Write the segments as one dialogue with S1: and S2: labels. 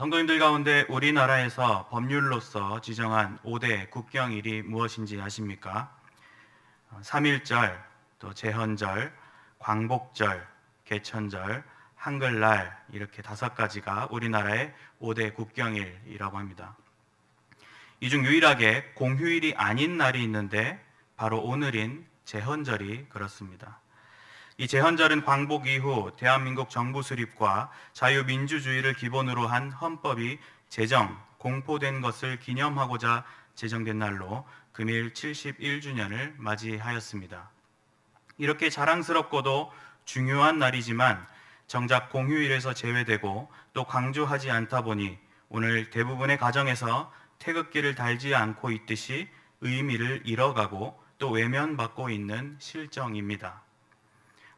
S1: 성도님들 가운데 우리나라에서 법률로서 지정한 5대 국경일이 무엇인지 아십니까? 3.1절, 또 제헌절, 광복절, 개천절, 한글날 이렇게 5가지가 우리나라의 5대 국경일이라고 합니다. 이 중 유일하게 공휴일이 아닌 날이 있는데 바로 오늘인 제헌절이 그렇습니다. 이 제헌절은 광복 이후 대한민국 정부 수립과 자유민주주의를 기본으로 한 헌법이 공포된 것을 기념하고자 제정된 날로 금일 71주년을 맞이하였습니다. 이렇게 자랑스럽고도 중요한 날이지만 정작 공휴일에서 제외되고 또 강조하지 않다 보니 오늘 대부분의 가정에서 태극기를 달지 않고 있듯이 의미를 잃어가고 또 외면받고 있는 실정입니다.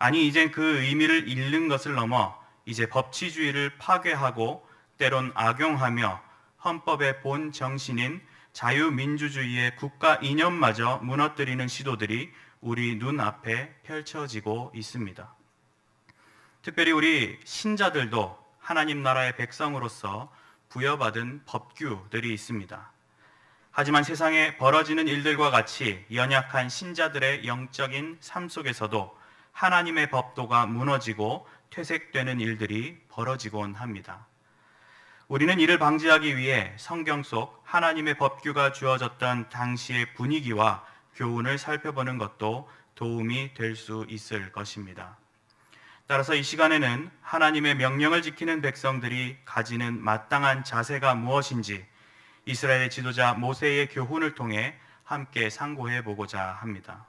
S1: 아니, 이젠 그 의미를 잃는 것을 넘어 이제 법치주의를 파괴하고 때론 악용하며 헌법의 본 정신인 자유민주주의의 국가 이념마저 무너뜨리는 시도들이 우리 눈앞에 펼쳐지고 있습니다. 특별히 우리 신자들도 하나님 나라의 백성으로서 부여받은 법규들이 있습니다. 하지만 세상에 벌어지는 일들과 같이 연약한 신자들의 영적인 삶 속에서도 하나님의 법도가 무너지고 퇴색되는 일들이 벌어지곤 합니다. 우리는 이를 방지하기 위해 성경 속 하나님의 법규가 주어졌던 당시의 분위기와 교훈을 살펴보는 것도 도움이 될 수 있을 것입니다. 따라서 이 시간에는 하나님의 명령을 지키는 백성들이 가지는 마땅한 자세가 무엇인지 이스라엘의 지도자 모세의 교훈을 통해 함께 상고해 보고자 합니다.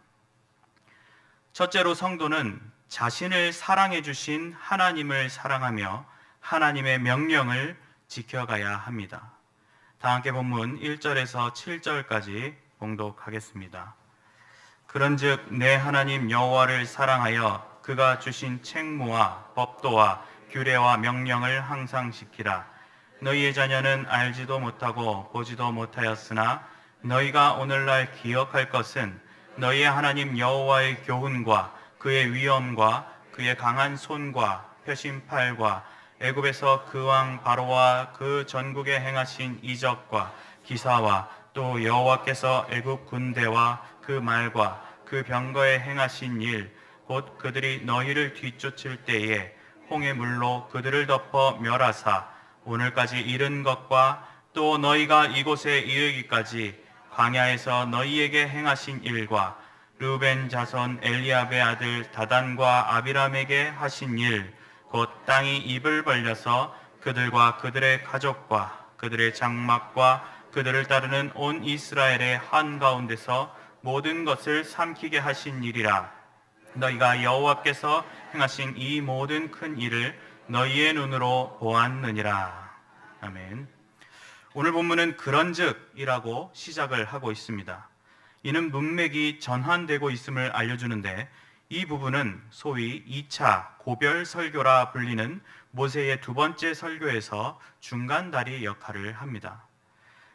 S1: 첫째로 성도는 자신을 사랑해 주신 하나님을 사랑하며 하나님의 명령을 지켜가야 합니다. 다 함께 본문 1절에서 7절까지 봉독하겠습니다. 그런즉 내 하나님 여호와를 사랑하여 그가 주신 책무와 법도와 규례와 명령을 항상 지키라. 너희의 자녀는 알지도 못하고 보지도 못하였으나 너희가 오늘날 기억할 것은 너희의 하나님 여호와의 교훈과 그의 위엄과 그의 강한 손과 펴신 팔과 애굽에서 그 왕 바로와 그 전국에 행하신 이적과 기사와 또 여호와께서 애굽 군대와 그 말과 그 병거에 행하신 일 곧 그들이 너희를 뒤쫓을 때에 홍해 물로 그들을 덮어 멸하사 오늘까지 이른 것과 또 너희가 이곳에 이르기까지 광야에서 너희에게 행하신 일과 르벤 자손 엘리압의 아들 다단과 아비람에게 하신 일 곧 땅이 입을 벌려서 그들과 그들의 가족과 그들의 장막과 그들을 따르는 온 이스라엘의 한가운데서 모든 것을 삼키게 하신 일이라. 너희가 여호와께서 행하신 이 모든 큰 일을 너희의 눈으로 보았느니라. 아멘. 오늘 본문은 그런즉이라고 시작을 하고 있습니다. 이는 문맥이 전환되고 있음을 알려주는데 이 부분은 소위 2차 고별 설교라 불리는 모세의 두 번째 설교에서 중간다리 역할을 합니다.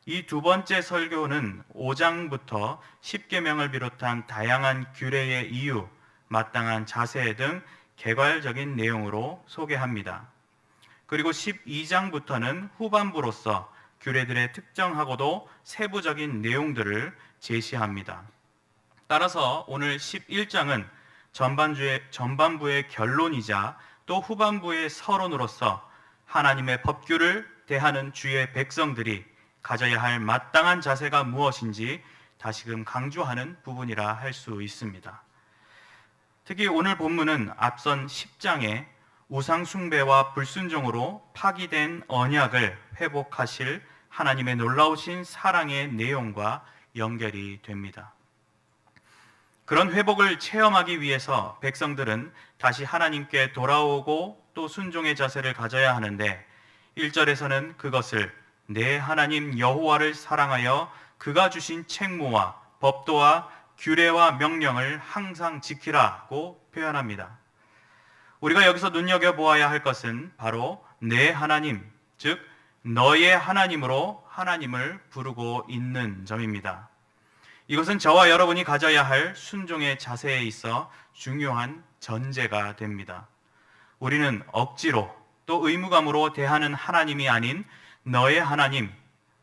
S1: 이 두 번째 설교는 5장부터 10계명을 비롯한 다양한 규례의 이유, 마땅한 자세 등 개괄적인 내용으로 소개합니다. 그리고 12장부터는 후반부로서 규례들의 특정하고도 세부적인 내용들을 제시합니다. 따라서 오늘 11장은 전반부의 결론이자 또 후반부의 서론으로서 하나님의 법규를 대하는 주의 백성들이 가져야 할 마땅한 자세가 무엇인지 다시금 강조하는 부분이라 할 수 있습니다. 특히 오늘 본문은 앞선 10장에 우상 숭배와 불순종으로 파기된 언약을 회복하실 하나님의 놀라우신 사랑의 내용과 연결이 됩니다. 그런 회복을 체험하기 위해서 백성들은 다시 하나님께 돌아오고 또 순종의 자세를 가져야 하는데 1절에서는 그것을 내 하나님 여호와를 사랑하여 그가 주신 책무와 법도와 규례와 명령을 항상 지키라고 표현합니다. 우리가 여기서 눈여겨보아야 할 것은 바로 내 하나님, 즉 너의 하나님으로 하나님을 부르고 있는 점입니다. 이것은 저와 여러분이 가져야 할 순종의 자세에 있어 중요한 전제가 됩니다. 우리는 억지로 또 의무감으로 대하는 하나님이 아닌 너의 하나님,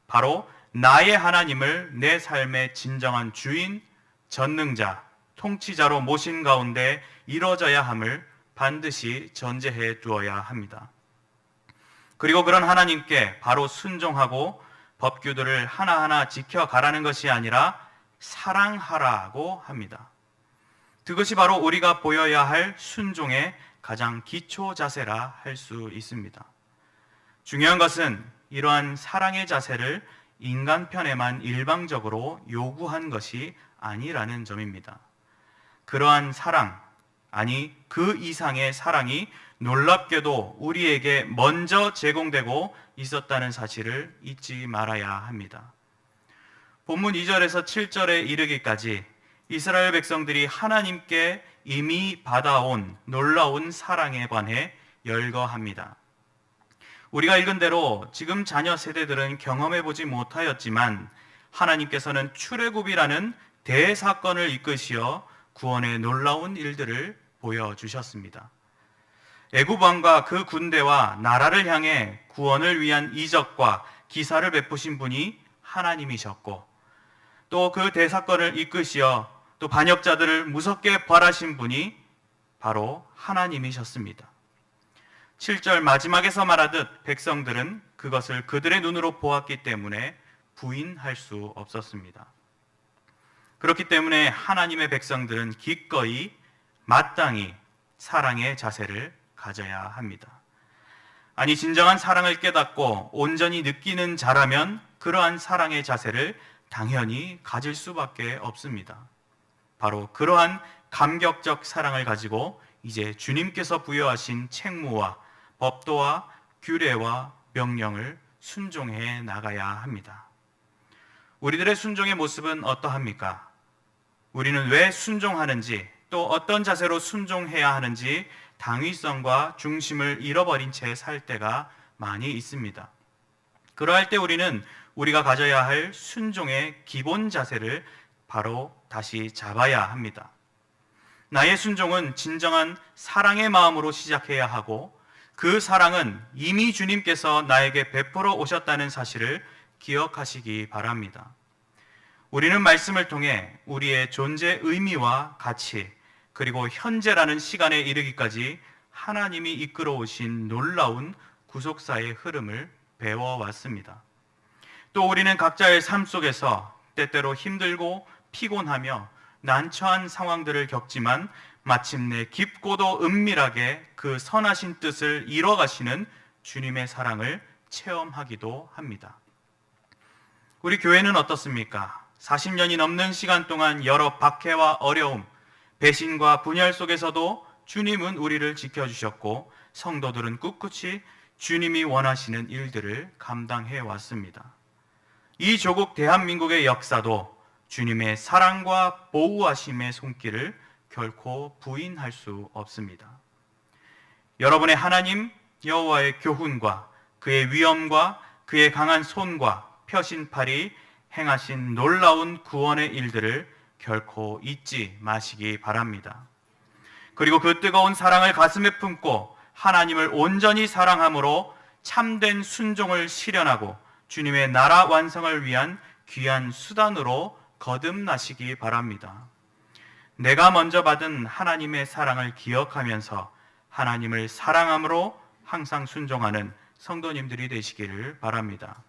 S1: 바로 나의 하나님을 내 삶의 진정한 주인, 전능자, 통치자로 모신 가운데 이루어져야 함을 반드시 전제해 두어야 합니다. 그리고 그런 하나님께 바로 순종하고 법규들을 하나하나 지켜가라는 것이 아니라 사랑하라고 합니다. 그것이 바로 우리가 보여야 할 순종의 가장 기초 자세라 할 수 있습니다. 중요한 것은 이러한 사랑의 자세를 인간 편에만 일방적으로 요구한 것이 아니라는 점입니다. 그러한 사랑, 아니 그 이상의 사랑이 놀랍게도 우리에게 먼저 제공되고 있었다는 사실을 잊지 말아야 합니다. 본문 2절에서 7절에 이르기까지 이스라엘 백성들이 하나님께 이미 받아온 놀라운 사랑에 관해 열거합니다. 우리가 읽은 대로 지금 자녀 세대들은 경험해보지 못하였지만 하나님께서는 출애굽이라는 대사건을 이끄시어 구원의 놀라운 일들을 보여주셨습니다. 애굽 왕과 그 군대와 나라를 향해 구원을 위한 이적과 기사를 베푸신 분이 하나님이셨고, 또 그 대사건을 이끄시어 또 반역자들을 무섭게 벌하신 분이 바로 하나님이셨습니다. 7절 마지막에서 말하듯 백성들은 그것을 그들의 눈으로 보았기 때문에 부인할 수 없었습니다. 그렇기 때문에 하나님의 백성들은 기꺼이 마땅히 사랑의 자세를 가져야 합니다. 아니, 진정한 사랑을 깨닫고 온전히 느끼는 자라면 그러한 사랑의 자세를 당연히 가질 수밖에 없습니다. 바로 그러한 감격적 사랑을 가지고 이제 주님께서 부여하신 책무와 법도와 규례와 명령을 순종해 나가야 합니다. 우리들의 순종의 모습은 어떠합니까? 우리는 왜 순종하는지, 또 어떤 자세로 순종해야 하는지 당위성과 중심을 잃어버린 채 살 때가 많이 있습니다. 그러할 때 우리는 우리가 가져야 할 순종의 기본 자세를 바로 다시 잡아야 합니다. 나의 순종은 진정한 사랑의 마음으로 시작해야 하고, 그 사랑은 이미 주님께서 나에게 베풀어 오셨다는 사실을 기억하시기 바랍니다. 우리는 말씀을 통해 우리의 존재 의미와 가치, 그리고 현재라는 시간에 이르기까지 하나님이 이끌어 오신 놀라운 구속사의 흐름을 배워왔습니다. 또 우리는 각자의 삶 속에서 때때로 힘들고 피곤하며 난처한 상황들을 겪지만 마침내 깊고도 은밀하게 그 선하신 뜻을 이뤄가시는 주님의 사랑을 체험하기도 합니다. 우리 교회는 어떻습니까? 40년이 넘는 시간 동안 여러 박해와 어려움, 배신과 분열 속에서도 주님은 우리를 지켜주셨고, 성도들은 꿋꿋이 주님이 원하시는 일들을 감당해 왔습니다. 이 조국 대한민국의 역사도 주님의 사랑과 보호하심의 손길을 결코 부인할 수 없습니다. 여러분의 하나님 여호와의 교훈과 그의 위엄과 그의 강한 손과 펴신 팔이 행하신 놀라운 구원의 일들을 결코 잊지 마시기 바랍니다. 그리고 그 뜨거운 사랑을 가슴에 품고 하나님을 온전히 사랑함으로 참된 순종을 실현하고 주님의 나라 완성을 위한 귀한 수단으로 거듭나시기 바랍니다. 내가 먼저 받은 하나님의 사랑을 기억하면서 하나님을 사랑함으로 항상 순종하는 성도님들이 되시기를 바랍니다.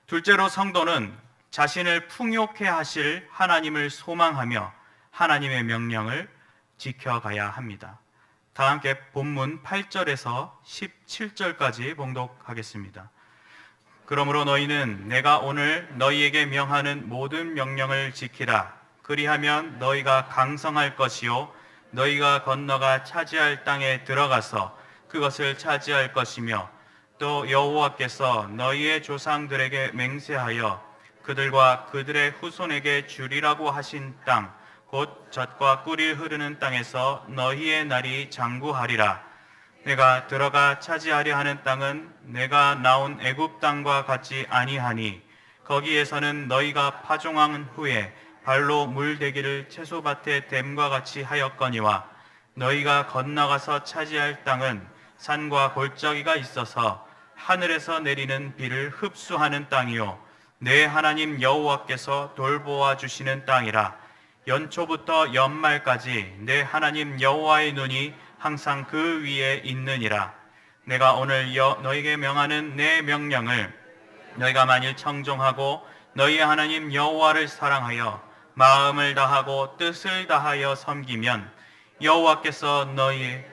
S1: 둘째로, 성도는 자신을 풍요케 하실 하나님을 소망하며 하나님의 명령을 지켜가야 합니다. 다 함께 본문 8절에서 17절까지 봉독하겠습니다. 그러므로 너희는 내가 오늘 너희에게 명하는 모든 명령을 지키라. 그리하면 너희가 강성할 것이요 너희가 건너가 차지할 땅에 들어가서 그것을 차지할 것이며, 또 여호와께서 너희의 조상들에게 맹세하여 그들과 그들의 후손에게 주리라고 하신 땅, 곧 젖과 꿀이 흐르는 땅에서 너희의 날이 장구하리라. 내가 들어가 차지하려 하는 땅은 내가 나온 애굽 땅과 같지 아니하니 거기에서는 너희가 파종한 후에 발로 물대기를 채소밭에 댐과 같이 하였거니와, 너희가 건너가서 차지할 땅은 산과 골짜기가 있어서 하늘에서 내리는 비를 흡수하는 땅이요 내 하나님 여호와께서 돌보아 주시는 땅이라. 연초부터 연말까지 내 하나님 여호와의 눈이 항상 그 위에 있느니라. 내가 오늘 너에게 명하는 내 명령을 너희가 만일 청종하고 너희의 하나님 여호와를 사랑하여 마음을 다하고 뜻을 다하여 섬기면 여호와께서 너희의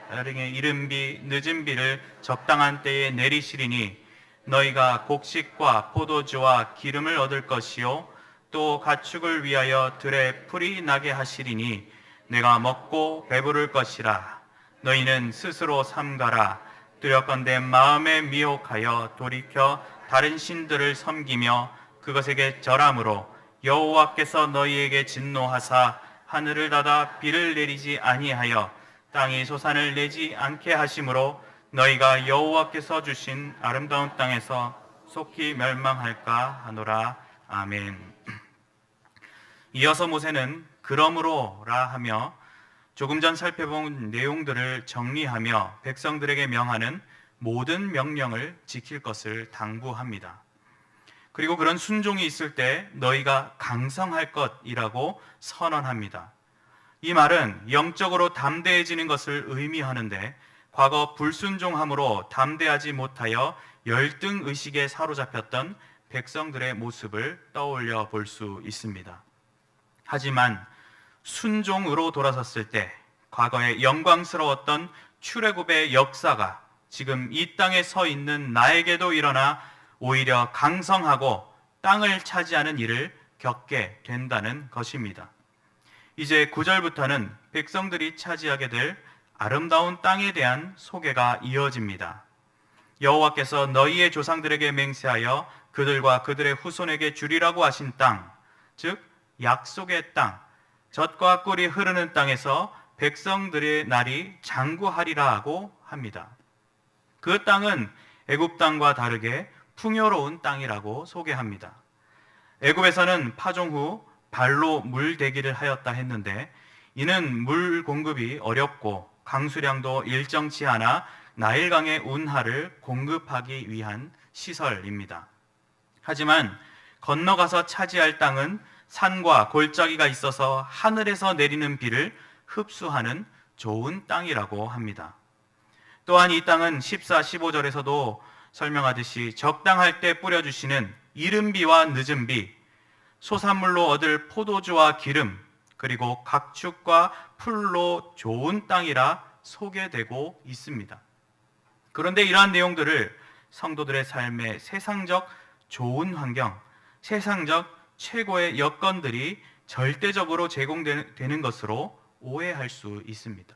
S1: 이른 비 늦은 비를 적당한 때에 내리시리니 너희가 곡식과 포도주와 기름을 얻을 것이요 또 가축을 위하여 들에 풀이 나게 하시리니 내가 먹고 배부를 것이라. 너희는 스스로 삼가라. 두렵건대 마음에 미혹하여 돌이켜 다른 신들을 섬기며 그것에게 절함으로 여호와께서 너희에게 진노하사 하늘을 닫아 비를 내리지 아니하여 땅이 소산을 내지 않게 하심으로 너희가 여호와께서 주신 아름다운 땅에서 속히 멸망할까 하노라. 아멘. 이어서 모세는 그러므로라 하며 조금 전 살펴본 내용들을 정리하며 백성들에게 명하는 모든 명령을 지킬 것을 당부합니다. 그리고 그런 순종이 있을 때 너희가 강성할 것이라고 선언합니다. 이 말은 영적으로 담대해지는 것을 의미하는데 과거 불순종함으로 담대하지 못하여 열등의식에 사로잡혔던 백성들의 모습을 떠올려 볼 수 있습니다. 하지만 순종으로 돌아섰을 때 과거에 영광스러웠던 출애굽의 역사가 지금 이 땅에 서 있는 나에게도 일어나 오히려 강성하고 땅을 차지하는 일을 겪게 된다는 것입니다. 이제 9절부터는 백성들이 차지하게 될 아름다운 땅에 대한 소개가 이어집니다. 여호와께서 너희의 조상들에게 맹세하여 그들과 그들의 후손에게 주리라고 하신 땅, 즉 약속의 땅, 젖과 꿀이 흐르는 땅에서 백성들의 날이 장구하리라고 합니다. 그 땅은 애굽 땅과 다르게 풍요로운 땅이라고 소개합니다. 애굽에서는 파종 후 발로 물 대기를 하였다 했는데 이는 물 공급이 어렵고 강수량도 일정치 않아 나일강의 운하를 공급하기 위한 시설입니다. 하지만 건너가서 차지할 땅은 산과 골짜기가 있어서 하늘에서 내리는 비를 흡수하는 좋은 땅이라고 합니다. 또한 이 땅은 14, 15절에서도 설명하듯이 적당할 때 뿌려주시는 이른 비와 늦은 비, 소산물로 얻을 포도주와 기름, 그리고 각축과 풀로 좋은 땅이라 소개되고 있습니다. 그런데 이러한 내용들을 성도들의 삶의 세상적 좋은 환경, 세상적 최고의 여건들이 절대적으로 제공되는 것으로 오해할 수 있습니다.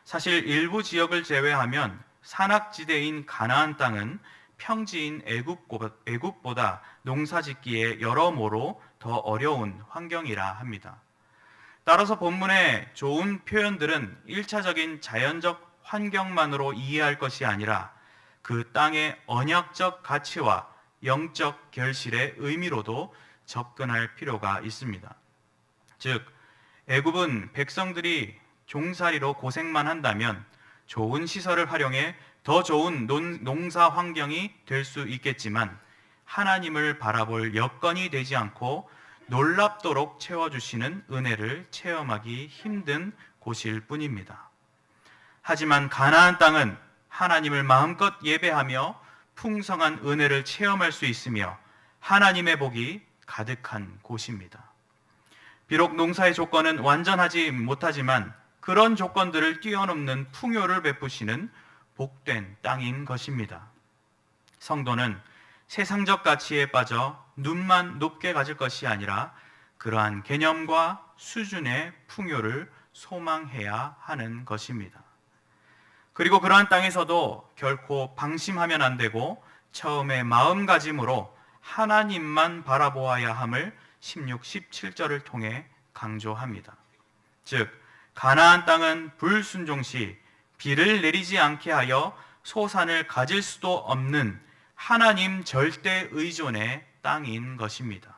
S1: 사실 일부 지역을 제외하면 산악지대인 가나안 땅은 평지인 애굽보다 농사짓기에 여러모로 더 어려운 환경이라 합니다. 따라서 본문의 좋은 표현들은 1차적인 자연적 환경만으로 이해할 것이 아니라 그 땅의 언약적 가치와 영적 결실의 의미로도 접근할 필요가 있습니다. 즉, 애굽은 백성들이 종살이로 고생만 한다면 좋은 시설을 활용해 더 좋은 농사 환경이 될 수 있겠지만 하나님을 바라볼 여건이 되지 않고 놀랍도록 채워주시는 은혜를 체험하기 힘든 곳일 뿐입니다. 하지만 가나안 땅은 하나님을 마음껏 예배하며 풍성한 은혜를 체험할 수 있으며 하나님의 복이 가득한 곳입니다. 비록 농사의 조건은 완전하지 못하지만 그런 조건들을 뛰어넘는 풍요를 베푸시는 복된 땅인 것입니다. 성도는 세상적 가치에 빠져 눈만 높게 가질 것이 아니라 그러한 개념과 수준의 풍요를 소망해야 하는 것입니다. 그리고 그러한 땅에서도 결코 방심하면 안 되고 처음에 마음가짐으로 하나님만 바라보아야 함을 16, 17절을 통해 강조합니다. 즉, 가나안 땅은 불순종 시 비를 내리지 않게 하여 소산을 가질 수도 없는 하나님 절대 의존의 땅인 것입니다.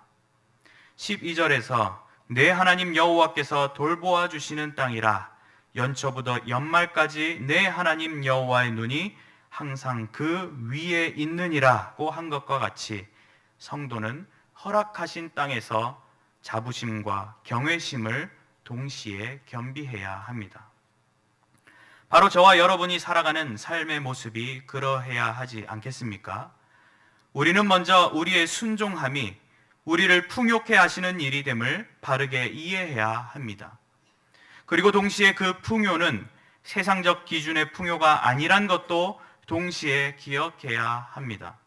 S1: 12절에서 내 하나님 여호와께서 돌보아 주시는 땅이라 연초부터 연말까지 내 하나님 여호와의 눈이 항상 그 위에 있느니라고 한 것과 같이 성도는 허락하신 땅에서 자부심과 경외심을 동시에 겸비해야 합니다. 바로 저와 여러분이 살아가는 삶의 모습이 그러해야 하지 않겠습니까? 우리는 먼저 우리의 순종함이 우리를 풍요케 하시는 일이 됨을 바르게 이해해야 합니다. 그리고 동시에 그 풍요는 세상적 기준의 풍요가 아니란 것도 동시에 기억해야 합니다.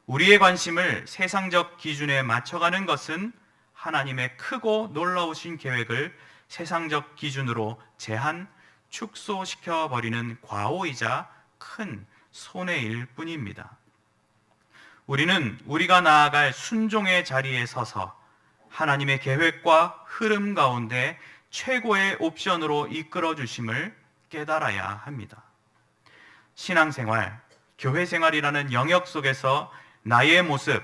S1: 우리의 관심을 세상적 기준에 맞춰가는 것은 하나님의 크고 놀라우신 계획을 세상적 기준으로 제한, 축소시켜버리는 과오이자 큰 손해일 뿐입니다. 우리는 우리가 나아갈 순종의 자리에 서서 하나님의 계획과 흐름 가운데 최고의 옵션으로 이끌어 주심을 깨달아야 합니다. 신앙생활, 교회생활이라는 영역 속에서 나의 모습,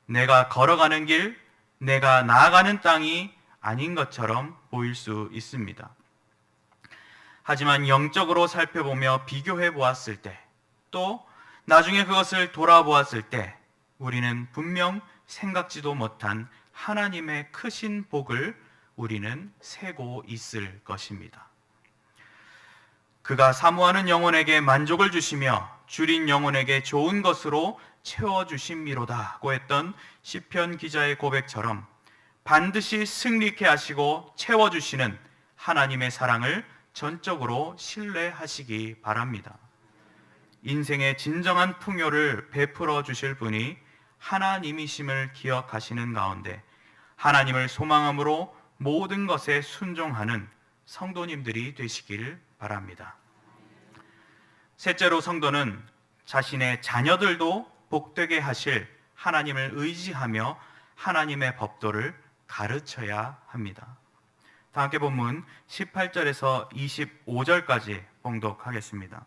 S1: 내가 걸어가는 길, 내가 나아가는 땅이 아닌 것처럼 보일 수 있습니다. 하지만 영적으로 살펴보며 비교해 보았을 때, 또 나중에 그것을 돌아보았을 때 우리는 분명 생각지도 못한 하나님의 크신 복을 우리는 세고 있을 것입니다. 그가 사모하는 영혼에게 만족을 주시며 줄인 영혼에게 좋은 것으로 채워주심이로다고 했던 시편 기자의 고백처럼 반드시 승리케 하시고 채워주시는 하나님의 사랑을 전적으로 신뢰하시기 바랍니다. 인생의 진정한 풍요를 베풀어 주실 분이 하나님이심을 기억하시는 가운데 하나님을 소망함으로 모든 것에 순종하는 성도님들이 되시길 바랍니다. 셋째로 성도는 자신의 자녀들도 복되게 하실 하나님을 의지하며 하나님의 법도를 가르쳐야 합니다. 다 함께 본문 18절에서 25절까지 봉독하겠습니다.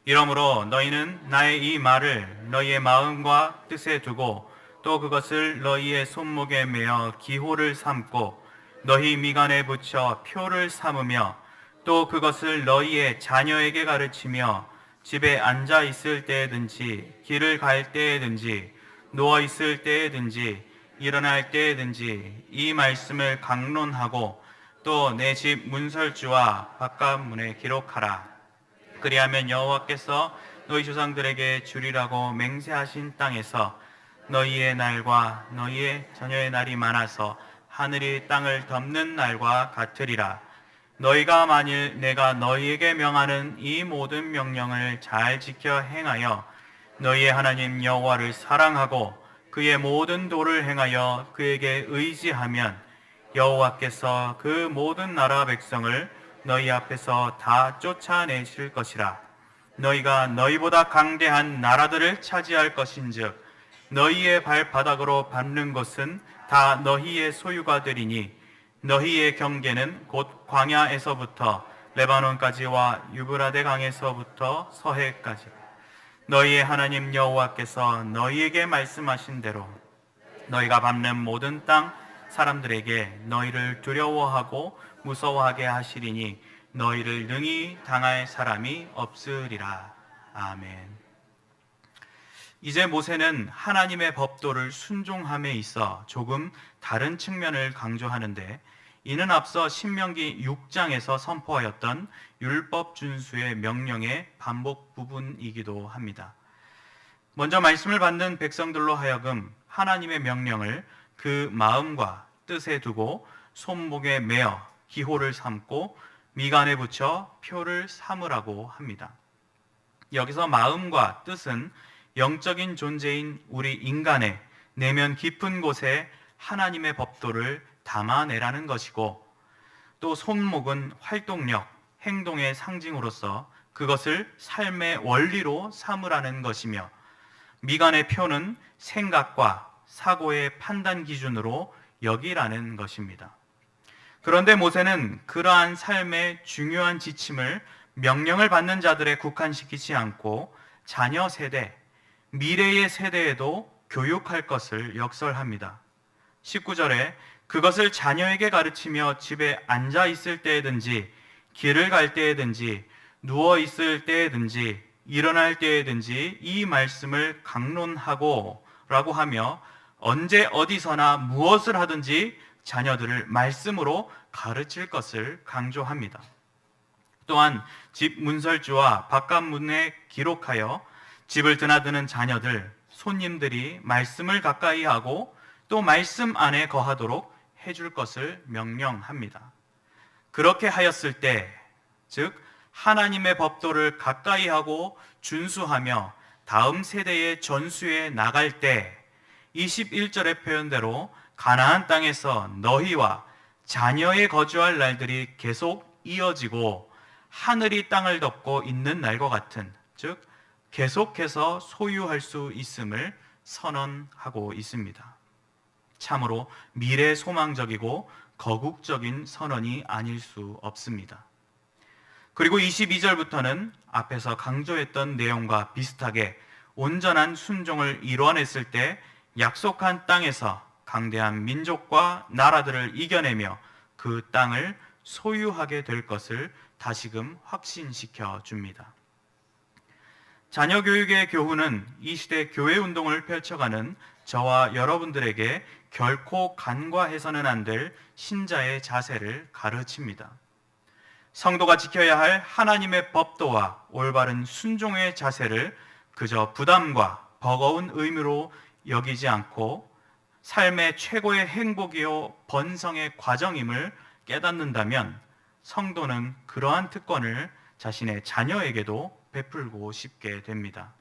S1: 이러므로 너희는 나의 이 말을 너희의 마음과 뜻에 두고 또 그것을 너희의 손목에 매어 기호를 삼고 너희 미간에 붙여 표를 삼으며 또 그것을 너희의 자녀에게 가르치며 집에 앉아 있을 때에든지 길을 갈 때에든지 누워 있을 때에든지 일어날 때에든지 이 말씀을 강론하고 또 내 집 문설주와 바깥 문에 기록하라. 그리하면 여호와께서 너희 조상들에게 주리라고 맹세하신 땅에서 너희의 날과 너희의 자녀의 날이 많아서 하늘이 땅을 덮는 날과 같으리라. 너희가 만일 내가 너희에게 명하는 이 모든 명령을 잘 지켜 행하여 너희의 하나님 여호와를 사랑하고 그의 모든 도를 행하여 그에게 의지하면 여호와께서 그 모든 나라 백성을 너희 앞에서 다 쫓아내실 것이라. 너희가 너희보다 강대한 나라들을 차지할 것인즉 너희의 발바닥으로 밟는 곳은 다 너희의 소유가 되리니 너희의 경계는 곧 광야에서부터 레바논까지와 유브라데 강에서부터 서해까지 너희의 하나님 여호와께서 너희에게 말씀하신 대로 너희가 밟는 모든 땅 사람들에게 너희를 두려워하고 무서워하게 하시리니 너희를 능히 당할 사람이 없으리라. 아멘. 이제 모세는 하나님의 법도를 순종함에 있어 조금 다른 측면을 강조하는데 이는 앞서 신명기 6장에서 선포하였던 율법 준수의 명령의 반복 부분이기도 합니다. 먼저 말씀을 받는 백성들로 하여금 하나님의 명령을 그 마음과 뜻에 두고 손목에 매어 기호를 삼고 미간에 붙여 표를 삼으라고 합니다. 여기서 마음과 뜻은 영적인 존재인 우리 인간의 내면 깊은 곳에 하나님의 법도를 담아내라는 것이고 또 손목은 활동력, 행동의 상징으로서 그것을 삶의 원리로 삼으라는 것이며 미간의 표는 생각과 사고의 판단 기준으로 여기라는 것입니다. 그런데 모세는 그러한 삶의 중요한 지침을 명령을 받는 자들에 국한시키지 않고 자녀 세대, 미래의 세대에도 교육할 것을 역설합니다. 19절에 그것을 자녀에게 가르치며 집에 앉아 있을 때에든지 길을 갈 때에든지 누워 있을 때에든지 일어날 때에든지 이 말씀을 강론하고 라고 하며 언제 어디서나 무엇을 하든지 자녀들을 말씀으로 가르칠 것을 강조합니다. 또한 집 문설주와 바깥문에 기록하여 집을 드나드는 자녀들, 손님들이 말씀을 가까이 하고 또 말씀 안에 거하도록 해줄 것을 명령합니다. 그렇게 하였을 때, 즉 하나님의 법도를 가까이 하고 준수하며 다음 세대의 전수에 나갈 때 21절의 표현대로 가나안 땅에서 너희와 자녀의 거주할 날들이 계속 이어지고 하늘이 땅을 덮고 있는 날과 같은, 즉 계속해서 소유할 수 있음을 선언하고 있습니다. 참으로 미래 소망적이고 거국적인 선언이 아닐 수 없습니다. 그리고 22절부터는 앞에서 강조했던 내용과 비슷하게 온전한 순종을 이뤄냈을 때 약속한 땅에서 강대한 민족과 나라들을 이겨내며 그 땅을 소유하게 될 것을 다시금 확신시켜 줍니다. 자녀 교육의 교훈은 이 시대 교회 운동을 펼쳐가는 저와 여러분들에게 결코 간과해서는 안 될 신자의 자세를 가르칩니다. 성도가 지켜야 할 하나님의 법도와 올바른 순종의 자세를 그저 부담과 버거운 의무로 여기지 않고 삶의 최고의 행복이요 번성의 과정임을 깨닫는다면 성도는 그러한 특권을 자신의 자녀에게도 베풀고 싶게 됩니다.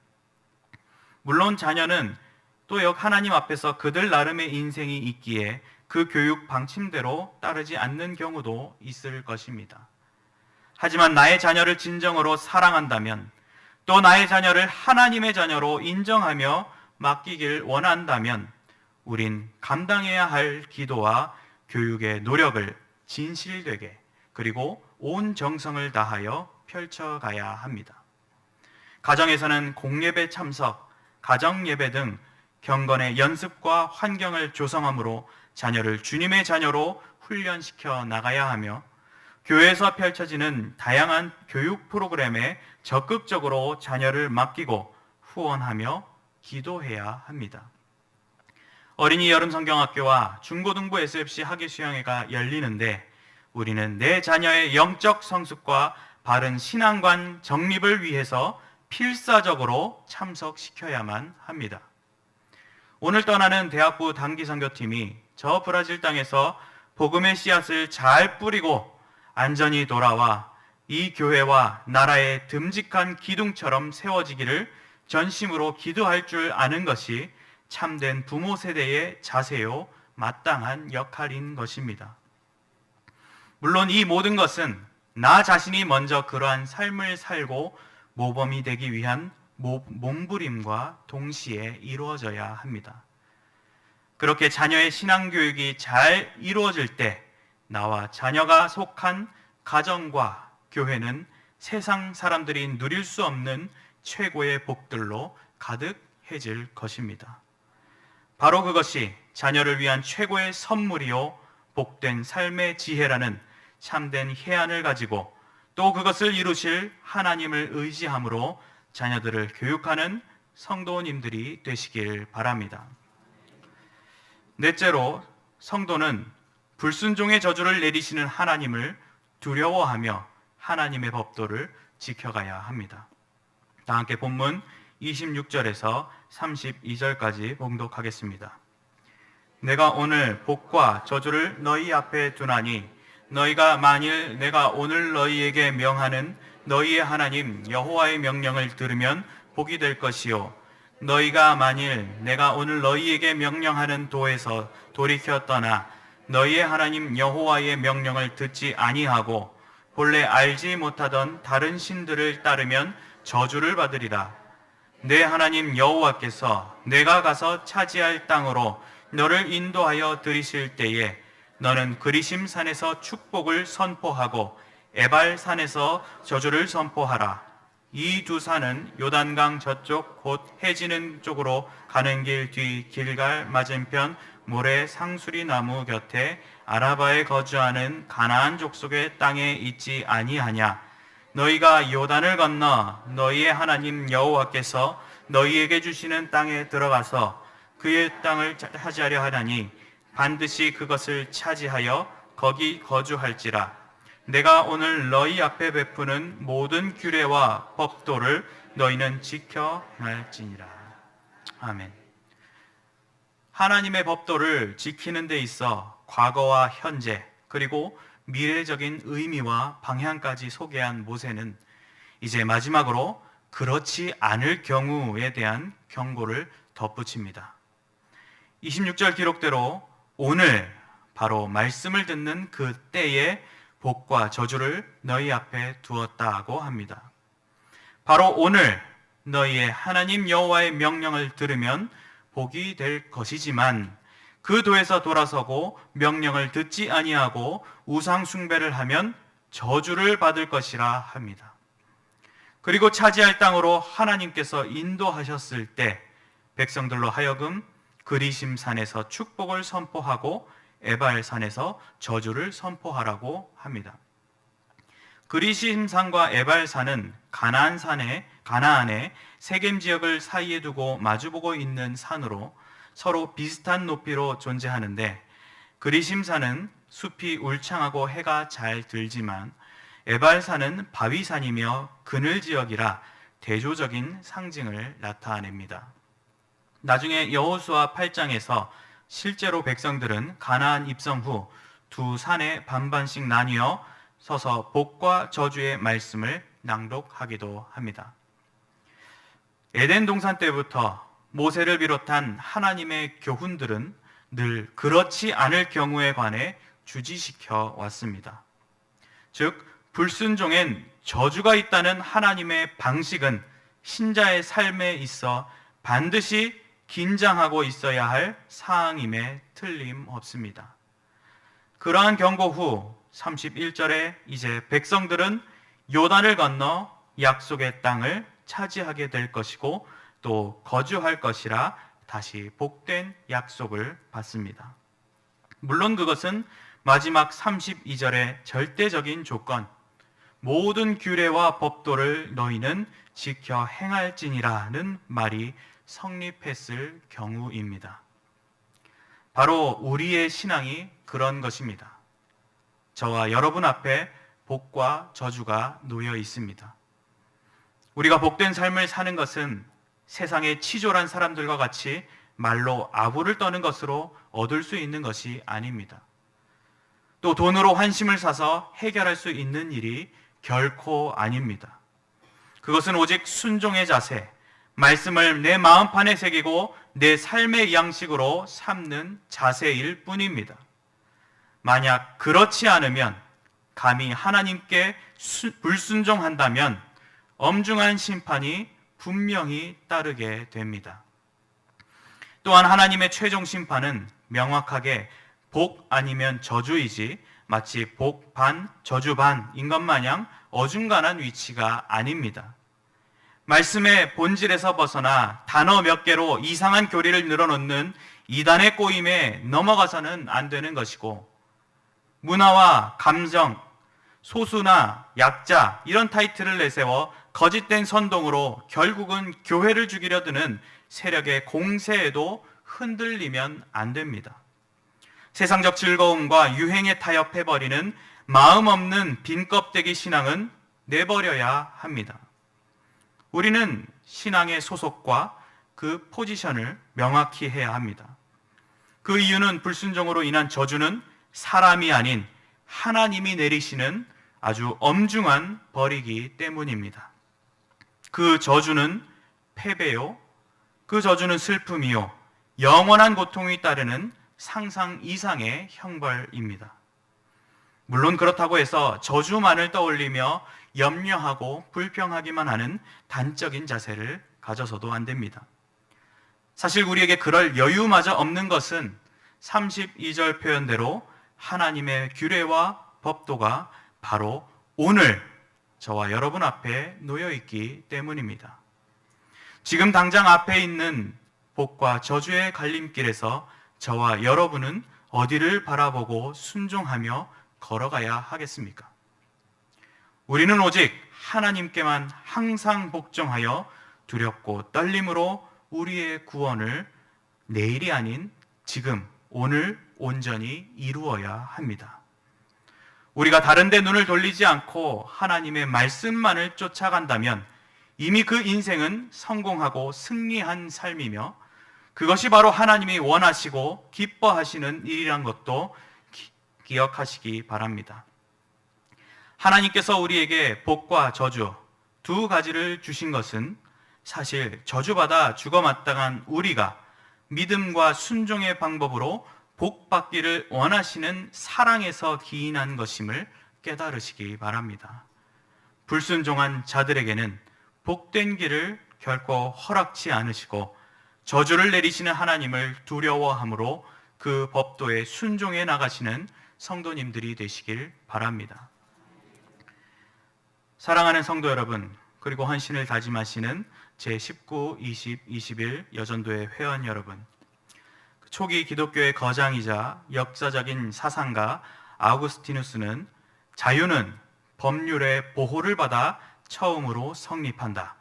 S1: 물론 자녀는 또 하나님 앞에서 그들 나름의 인생이 있기에 그 교육 방침대로 따르지 않는 경우도 있을 것입니다. 하지만 나의 자녀를 진정으로 사랑한다면, 또 나의 자녀를 하나님의 자녀로 인정하며 맡기길 원한다면 우린 감당해야 할 기도와 교육의 노력을 진실되게 그리고 온 정성을 다하여 펼쳐가야 합니다. 가정에서는 공예배 참석, 가정예배 등 경건의 연습과 환경을 조성함으로 자녀를 주님의 자녀로 훈련시켜 나가야 하며, 교회에서 펼쳐지는 다양한 교육 프로그램에 적극적으로 자녀를 맡기고 후원하며 기도해야 합니다. 어린이 여름 성경학교와 중고등부 SFC 학예 수양회가 열리는데 우리는 내 자녀의 영적 성숙과 바른 신앙관 정립을 위해서 필사적으로 참석시켜야만 합니다. 오늘 떠나는 대학부 단기 선교팀이 저 브라질 땅에서 복음의 씨앗을 잘 뿌리고 안전히 돌아와 이 교회와 나라의 듬직한 기둥처럼 세워지기를 전심으로 기도할 줄 아는 것이 참된 부모 세대의 자세요 마땅한 역할인 것입니다. 물론 이 모든 것은 나 자신이 먼저 그러한 삶을 살고 모범이 되기 위한 몸부림과 동시에 이루어져야 합니다. 그렇게 자녀의 신앙교육이 잘 이루어질 때 나와 자녀가 속한 가정과 교회는 세상 사람들이 누릴 수 없는 최고의 복들로 가득해질 것입니다. 바로 그것이 자녀를 위한 최고의 선물이요 복된 삶의 지혜라는 참된 해안을 가지고 또 그것을 이루실 하나님을 의지함으로 자녀들을 교육하는 성도님들이 되시길 바랍니다. 넷째로, 성도는 불순종의 저주를 내리시는 하나님을 두려워하며 하나님의 법도를 지켜가야 합니다. 다 함께 본문 26절에서 32절까지 봉독하겠습니다. 내가 오늘 복과 저주를 너희 앞에 두나니 너희가 만일 내가 오늘 너희에게 명하는 너희의 하나님 여호와의 명령을 들으면 복이 될 것이요, 너희가 만일 내가 오늘 너희에게 명령하는 도에서 돌이켜 떠나 너희의 하나님 여호와의 명령을 듣지 아니하고 본래 알지 못하던 다른 신들을 따르면 저주를 받으리라. 내 하나님 여호와께서 내가 가서 차지할 땅으로 너를 인도하여 들이실 때에 너는 그리심 산에서 축복을 선포하고 에발 산에서 저주를 선포하라. 이 두 산은 요단강 저쪽 곧 해지는 쪽으로 가는 길 뒤 길갈 맞은편 모래 상수리 나무 곁에 아라바에 거주하는 가나안 족속의 땅에 있지 아니하냐. 너희가 요단을 건너 너희의 하나님 여호와께서 너희에게 주시는 땅에 들어가서 그의 땅을 차지하려 하나니 반드시 그것을 차지하여 거기 거주할지라. 내가 오늘 너희 앞에 베푸는 모든 규례와 법도를 너희는 지켜 행할지니라. 아멘. 하나님의 법도를 지키는 데 있어 과거와 현재 그리고 미래적인 의미와 방향까지 소개한 모세는 이제 마지막으로 그렇지 않을 경우에 대한 경고를 덧붙입니다. 26절 기록대로 오늘 바로 말씀을 듣는 그 때에 복과 저주를 너희 앞에 두었다고 합니다. 바로 오늘 너희의 하나님 여호와의 명령을 들으면 복이 될 것이지만 그 도에서 돌아서고 명령을 듣지 아니하고 우상 숭배를 하면 저주를 받을 것이라 합니다. 그리고 차지할 땅으로 하나님께서 인도하셨을 때 백성들로 하여금 그리심 산에서 축복을 선포하고 에발 산에서 저주를 선포하라고 합니다. 그리심 산과 에발 산은 가나안의 세겜 지역을 사이에 두고 마주보고 있는 산으로 서로 비슷한 높이로 존재하는데 그리심 산은 숲이 울창하고 해가 잘 들지만 에발 산은 바위산이며 그늘 지역이라 대조적인 상징을 나타냅니다. 나중에 여호수아 8장에서 실제로 백성들은 가나안 입성 후 두 산에 반반씩 나뉘어 서서 복과 저주의 말씀을 낭독하기도 합니다. 에덴 동산 때부터 모세를 비롯한 하나님의 교훈들은 늘 그렇지 않을 경우에 관해 주지시켜 왔습니다. 즉 불순종엔 저주가 있다는 하나님의 방식은 신자의 삶에 있어 반드시 긴장하고 있어야 할 사항임에 틀림없습니다. 그러한 경고 후 31절에 이제 백성들은 요단을 건너 약속의 땅을 차지하게 될 것이고 또 거주할 것이라 다시 복된 약속을 받습니다. 물론 그것은 마지막 32절의 절대적인 조건, 모든 규례와 법도를 너희는 지켜 행할지니라는 말이 성립했을 경우입니다. 바로 우리의 신앙이 그런 것입니다. 저와 여러분 앞에 복과 저주가 놓여 있습니다. 우리가 복된 삶을 사는 것은 세상의 치졸한 사람들과 같이 말로 아부를 떠는 것으로 얻을 수 있는 것이 아닙니다. 또 돈으로 환심을 사서 해결할 수 있는 일이 결코 아닙니다. 그것은 오직 순종의 자세, 말씀을 내 마음판에 새기고 내 삶의 양식으로 삼는 자세일 뿐입니다. 만약 그렇지 않으면 감히 하나님께 불순종한다면 엄중한 심판이 분명히 따르게 됩니다. 또한 하나님의 최종 심판은 명확하게 복 아니면 저주이지 마치 복 반, 저주 반인 것 마냥 어중간한 위치가 아닙니다. 말씀의 본질에서 벗어나 단어 몇 개로 이상한 교리를 늘어놓는 이단의 꼬임에 넘어가서는 안 되는 것이고 문화와 감정, 소수나 약자 이런 타이틀을 내세워 거짓된 선동으로 결국은 교회를 죽이려 드는 세력의 공세에도 흔들리면 안 됩니다. 세상적 즐거움과 유행에 타협해버리는 마음 없는 빈 껍데기 신앙은 내버려야 합니다. 우리는 신앙의 소속과 그 포지션을 명확히 해야 합니다. 그 이유는 불순종으로 인한 저주는 사람이 아닌 하나님이 내리시는 아주 엄중한 벌이기 때문입니다. 그 저주는 패배요, 그 저주는 슬픔이요, 영원한 고통이 따르는 상상 이상의 형벌입니다. 물론 그렇다고 해서 저주만을 떠올리며 염려하고 불평하기만 하는 단적인 자세를 가져서도 안 됩니다. 사실 우리에게 그럴 여유마저 없는 것은 32절 표현대로 하나님의 규례와 법도가 바로 오늘 저와 여러분 앞에 놓여 있기 때문입니다. 지금 당장 앞에 있는 복과 저주의 갈림길에서 저와 여러분은 어디를 바라보고 순종하며 걸어가야 하겠습니까? 우리는 오직 하나님께만 항상 복종하여 두렵고 떨림으로 우리의 구원을 내일이 아닌 지금, 오늘 온전히 이루어야 합니다. 우리가 다른 데 눈을 돌리지 않고 하나님의 말씀만을 쫓아간다면 이미 그 인생은 성공하고 승리한 삶이며 그것이 바로 하나님이 원하시고 기뻐하시는 일이란 것도 기억하시기 바랍니다. 하나님께서 우리에게 복과 저주 두 가지를 주신 것은 사실 저주받아 죽어마땅한 우리가 믿음과 순종의 방법으로 복받기를 원하시는 사랑에서 기인한 것임을 깨달으시기 바랍니다. 불순종한 자들에게는 복된 길을 결코 허락치 않으시고 저주를 내리시는 하나님을 두려워함으로 그 법도에 순종해 나가시는 성도님들이 되시길 바랍니다. 사랑하는 성도 여러분, 그리고 헌신을 다짐하시는 제19, 20, 21 여전도회 회원 여러분, 초기 기독교의 거장이자 역사적인 사상가 아우구스티누스는 자유는 법률의 보호를 받아 처음으로 성립한다.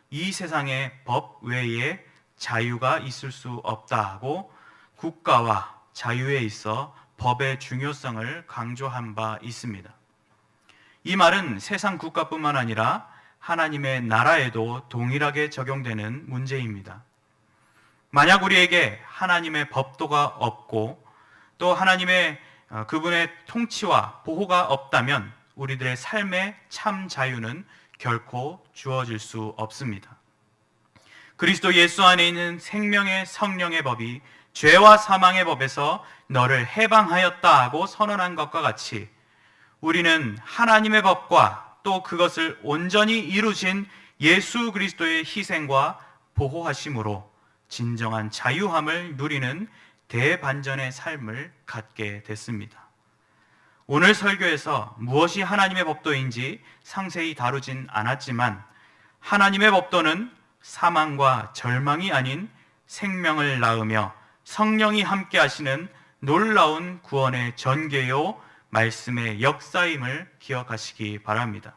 S1: 이 세상에 법 외에 자유가 있을 수 없다고 국가와 자유에 있어 법의 중요성을 강조한 바 있습니다. 이 말은 세상 국가뿐만 아니라 하나님의 나라에도 동일하게 적용되는 문제입니다. 만약 우리에게 하나님의 법도가 없고 또 하나님의 그분의 통치와 보호가 없다면 우리들의 삶의 참 자유는 결코 주어질 수 없습니다. 그리스도 예수 안에 있는 생명의 성령의 법이 죄와 사망의 법에서 너를 해방하였다 하고 선언한 것과 같이 우리는 하나님의 법과 또 그것을 온전히 이루신 예수 그리스도의 희생과 보호하심으로 진정한 자유함을 누리는 대반전의 삶을 갖게 됐습니다. 오늘 설교에서 무엇이 하나님의 법도인지 상세히 다루진 않았지만 하나님의 법도는 사망과 절망이 아닌 생명을 낳으며 성령이 함께 하시는 놀라운 구원의 전개요 말씀의 역사임을 기억하시기 바랍니다.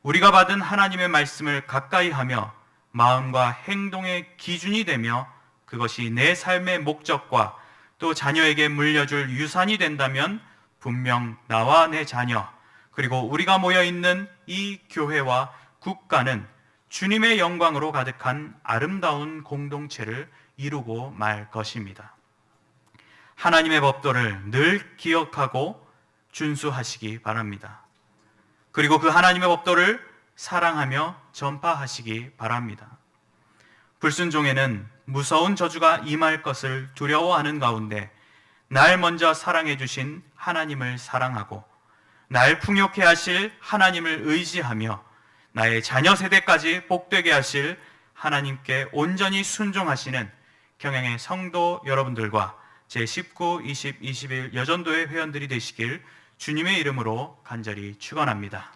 S1: 우리가 받은 하나님의 말씀을 가까이 하며 마음과 행동의 기준이 되며 그것이 내 삶의 목적과 또 자녀에게 물려줄 유산이 된다면 분명 나와 내 자녀 그리고 우리가 모여있는 이 교회와 국가는 주님의 영광으로 가득한 아름다운 공동체를 이루고 말 것입니다. 하나님의 법도를 늘 기억하고 준수하시기 바랍니다. 그리고 그 하나님의 법도를 사랑하며 전파하시기 바랍니다. 불순종에는 무서운 저주가 임할 것을 두려워하는 가운데 날 먼저 사랑해 주신 하나님을 사랑하고 날 풍요케 하실 하나님을 의지하며 나의 자녀 세대까지 복되게 하실 하나님께 온전히 순종하시는 경영의 성도 여러분들과 제19, 20, 21 여전도의 회원들이 되시길 주님의 이름으로 간절히 축원합니다.